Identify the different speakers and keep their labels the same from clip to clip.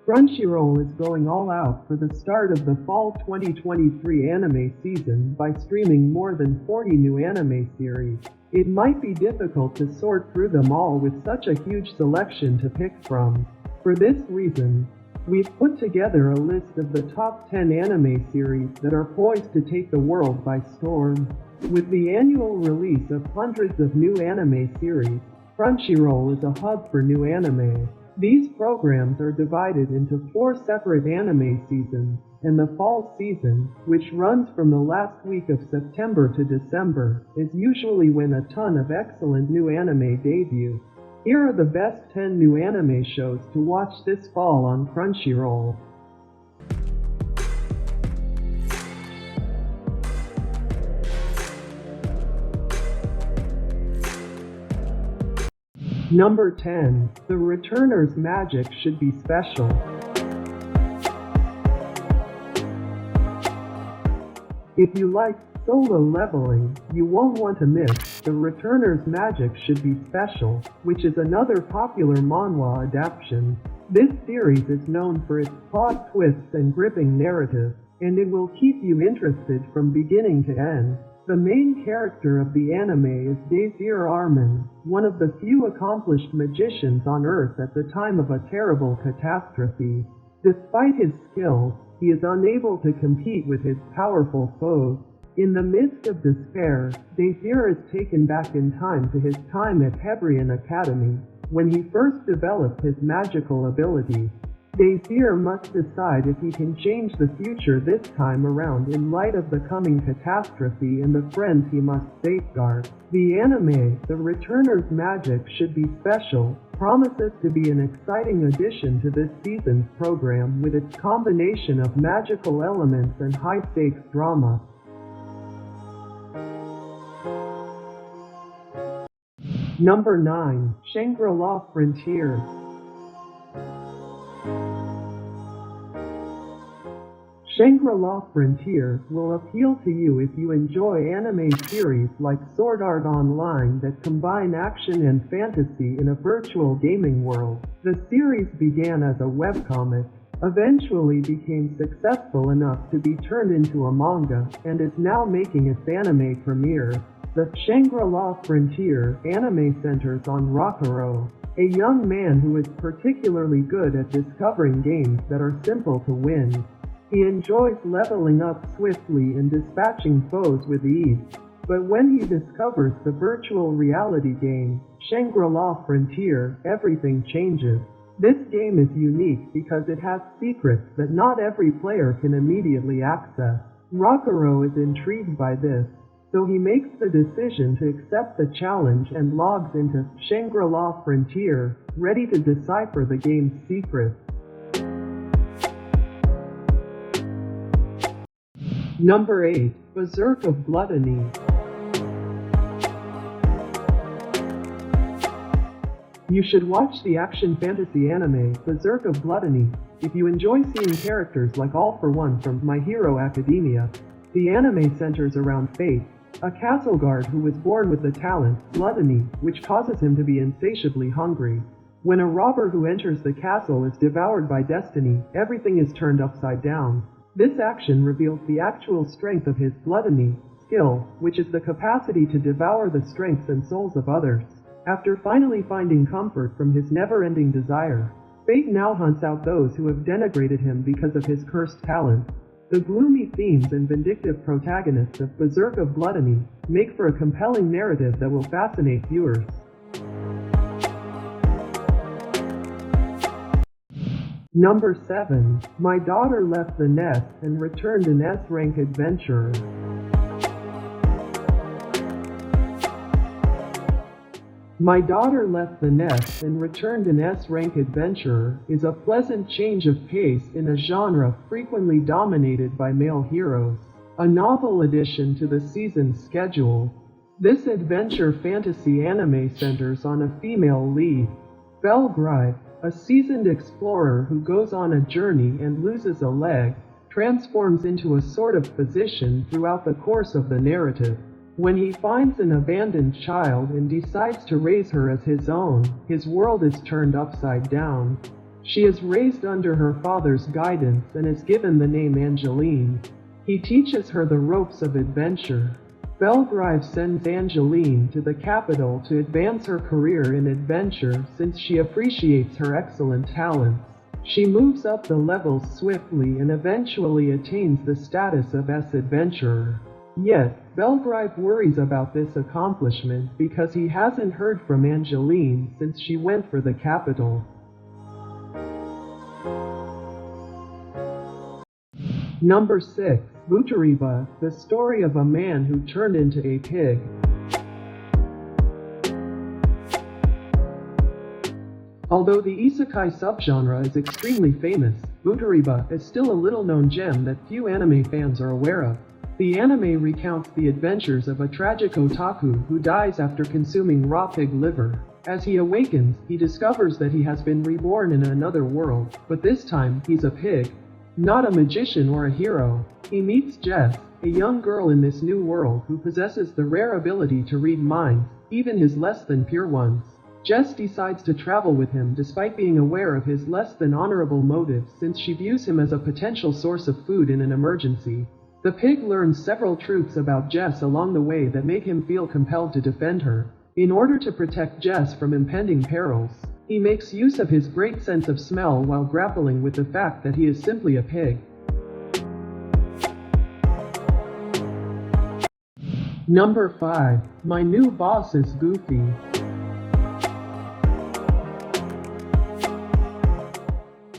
Speaker 1: Crunchyroll is going all out for the start of the fall 2023 anime season by streaming more than 40 new anime series. It might be difficult to sort through them all with such a huge selection to pick from. For this reason, we've put together a list of the top 10 anime series that are poised to take the world by storm. With the annual release of hundreds of new anime series, Crunchyroll is a hub for new anime. These programs are divided into 4 separate anime seasons, and the fall season, which runs from the last week of September to December, is usually when a ton of excellent new anime debut. Here are the best 10 new anime shows to watch this fall on Crunchyroll. Number 10. The Returner's magic should be special. If you like solo leveling, you won't want to miss The Returner's Magic Should Be Special, which is another popular manhwa adaptation. This series is known for its plot twists and gripping narrative, and it will keep you interested from beginning to end. The main character of the anime is Daisir Armin, one of the few accomplished magicians on Earth at the time of a terrible catastrophe. Despite his skills, he is unable to compete with his powerful foes. In the midst of despair, Daisir is taken back in time to his time at Hebrian Academy, when he first developed his magical ability. Daisir must decide if he can change the future this time around in light of the coming catastrophe and the friends he must safeguard. The anime, The Returner's Magic Should Be Special, promises to be an exciting addition to this season's program with its combination of magical elements and high-stakes drama. Number 9. Shangri-La Frontier. Shangri-La Frontier will appeal to you if you enjoy anime series like Sword Art Online that combine action and fantasy in a virtual gaming world. The series began as a webcomic, eventually became successful enough to be turned into a manga, and is now making its anime premiere. The Shangri-La Frontier anime centers on Rockero, a young man who is particularly good at discovering games that are simple to win. He enjoys leveling up swiftly and dispatching foes with ease. But when he discovers the virtual reality game, Shangri-La Frontier, everything changes. This game is unique because it has secrets that not every player can immediately access. Rockero is intrigued by this, so he makes the decision to accept the challenge and logs into Shangri-La Frontier, ready to decipher the game's secrets. Number 8. Berserk of Gluttony. You should watch the action fantasy anime Berserk of Gluttony if you enjoy seeing characters like All For One from My Hero Academia. The anime centers around Faith, a castle guard who was born with the talent, gluttony, which causes him to be insatiably hungry. When a robber who enters the castle is devoured by destiny, everything is turned upside down. This action reveals the actual strength of his gluttony skill, which is the capacity to devour the strengths and souls of others. After finally finding comfort from his never-ending desire, Fate now hunts out those who have denigrated him because of his cursed talent. The gloomy themes and vindictive protagonists of Berserk of Gluttony make for a compelling narrative that will fascinate viewers. Number 7. My Daughter Left the Nest and Returned an S-Rank Adventurer. My Daughter Left the Nest and Returned an S-Rank Adventurer is a pleasant change of pace in a genre frequently dominated by male heroes. A novel addition to the season's schedule, this adventure fantasy anime centers on a female lead, Belgrade, a seasoned explorer who goes on a journey and loses a leg, transforms into a sort of physician throughout the course of the narrative. When he finds an abandoned child and decides to raise her as his own, his world is turned upside down. She is raised under her father's guidance and is given the name Angeline. He teaches her the ropes of adventure. Belgrive sends Angeline to the capital to advance her career in adventure since she appreciates her excellent talents. She moves up the levels swiftly and eventually attains the status of S-Adventurer. Yet, Belgrive worries about this accomplishment because he hasn't heard from Angeline since she went for the capital. Number 6. Butariba, the story of a man who turned into a pig. Although the isekai subgenre is extremely famous, Butariba is still a little-known gem that few anime fans are aware of. The anime recounts the adventures of a tragic otaku who dies after consuming raw pig liver. As he awakens, he discovers that he has been reborn in another world, but this time, he's a pig. Not a magician or a hero. He meets Jess, a young girl in this new world who possesses the rare ability to read minds, even his less than pure ones. Jess decides to travel with him despite being aware of his less than honorable motives since she views him as a potential source of food in an emergency. The pig learns several truths about Jess along the way that make him feel compelled to defend her. In order to protect Jess from impending perils, he makes use of his great sense of smell while grappling with the fact that he is simply a pig. Number 5. My New Boss is Goofy.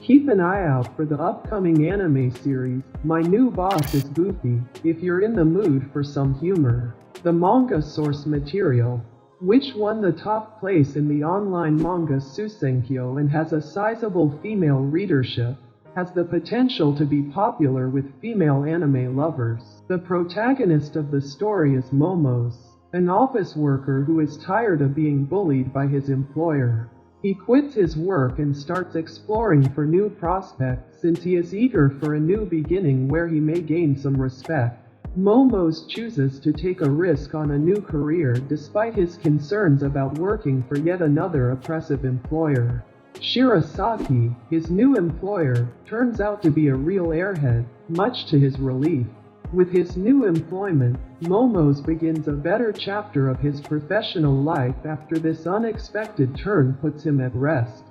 Speaker 1: Keep an eye out for the upcoming anime series, My New Boss is Goofy, if you're in the mood for some humor. The manga source material, which won the top place in the online manga Susenkyo and has a sizable female readership, has the potential to be popular with female anime lovers. The protagonist of the story is Momos, an office worker who is tired of being bullied by his employer. He quits his work and starts exploring for new prospects since he is eager for a new beginning where he may gain some respect. Momos chooses to take a risk on a new career despite his concerns about working for yet another oppressive employer. Shirasaki, his new employer, turns out to be a real airhead, much to his relief. With his new employment, Momos begins a better chapter of his professional life after this unexpected turn puts him at rest.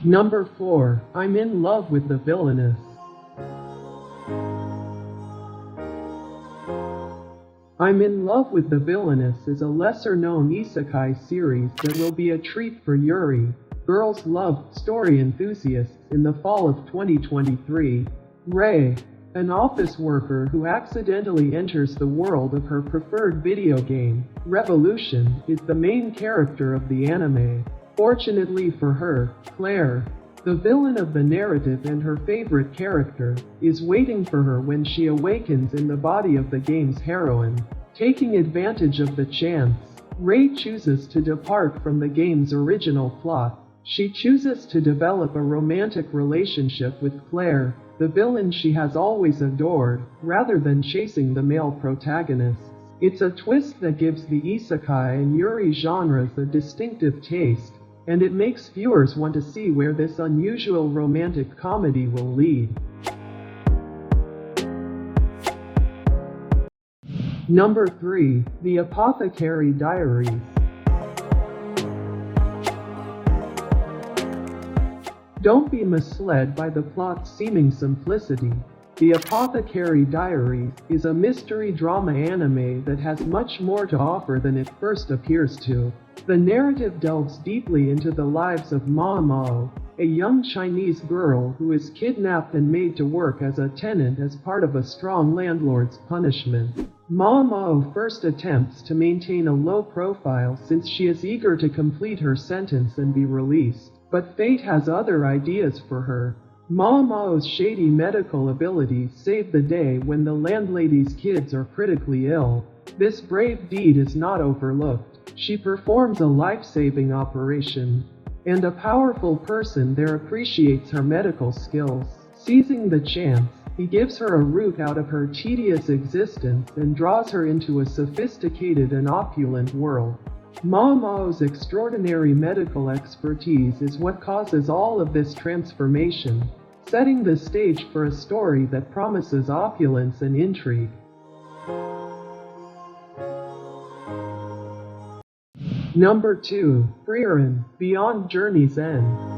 Speaker 1: Number 4. I'm in love with the villainess. I'm in Love with the Villainess is a lesser-known isekai series that will be a treat for Yuri, girls' love story enthusiasts, in the fall of 2023. Rei, an office worker who accidentally enters the world of her preferred video game, Revolution, is the main character of the anime. Fortunately for her, Claire, the villain of the narrative and her favorite character, is waiting for her when she awakens in the body of the game's heroine. Taking advantage of the chance, Rei chooses to depart from the game's original plot. She chooses to develop a romantic relationship with Claire, the villain she has always adored, rather than chasing the male protagonists. It's a twist that gives the isekai and yuri genres a distinctive taste, and it makes viewers want to see where this unusual romantic comedy will lead. Number 3. The Apothecary Diaries. Don't be misled by the plot's seeming simplicity. The Apothecary Diaries is a mystery drama anime that has much more to offer than it first appears to. The narrative delves deeply into the lives of Ma Mao, a young Chinese girl who is kidnapped and made to work as a tenant as part of a strong landlord's punishment. Ma Mao first attempts to maintain a low profile since she is eager to complete her sentence and be released. But fate has other ideas for her. Ma Mao's shady medical abilities save the day when the landlady's kids are critically ill. This brave deed is not overlooked. She performs a life-saving operation, and a powerful person there appreciates her medical skills. Seizing the chance, he gives her a route out of her tedious existence and draws her into a sophisticated and opulent world. Ma Mao's extraordinary medical expertise is what causes all of this transformation, setting the stage for a story that promises opulence and intrigue. Number 2. Frieren, Beyond Journey's End.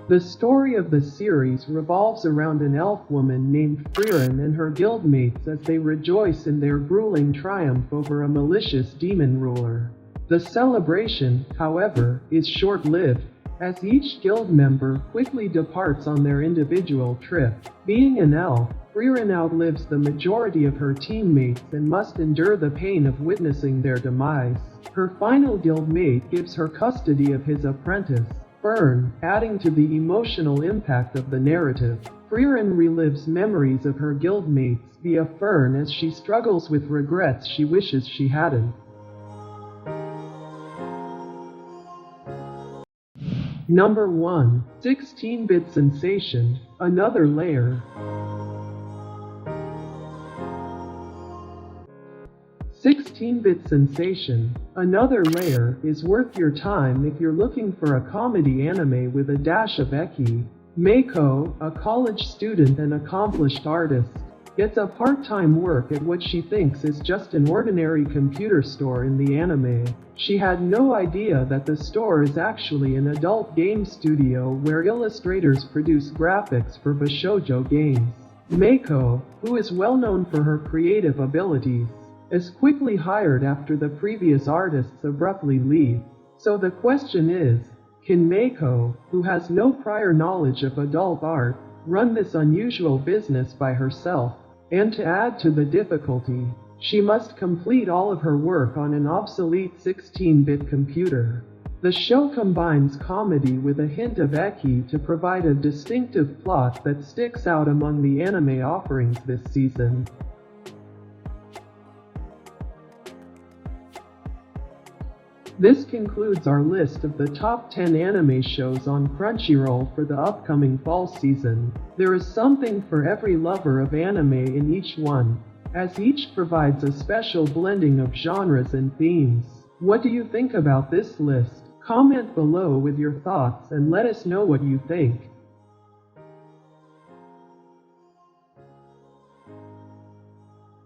Speaker 1: The story of the series revolves around an elf woman named Frieren and her guildmates as they rejoice in their grueling triumph over a malicious demon ruler. The celebration, however, is short-lived, as each guild member quickly departs on their individual trip. Being an elf, Frieren outlives the majority of her teammates and must endure the pain of witnessing their demise. Her final guildmate gives her custody of his apprentice, Fern, adding to the emotional impact of the narrative. Frieren relives memories of her guildmates via Fern as she struggles with regrets she wishes she hadn't. Number 1. 16-bit Sensation, Another Layer. 16-bit Sensation, Another Layer is worth your time if you're looking for a comedy anime with a dash of ecchi. Meiko, a college student and accomplished artist, gets a part-time work at what she thinks is just an ordinary computer store in the anime. She had no idea that the store is actually an adult game studio where illustrators produce graphics for Bashoujo games. Meiko, who is well known for her creative abilities, is quickly hired after the previous artists abruptly leave. So the question is, can Meiko, who has no prior knowledge of adult art, run this unusual business by herself? And to add to the difficulty, she must complete all of her work on an obsolete 16-bit computer. The show combines comedy with a hint of ecchi to provide a distinctive plot that sticks out among the anime offerings this season. This concludes our list of the top 10 anime shows on Crunchyroll for the upcoming fall season. There is something for every lover of anime in each one, as each provides a special blending of genres and themes. What do you think about this list? Comment below with your thoughts and let us know what you think.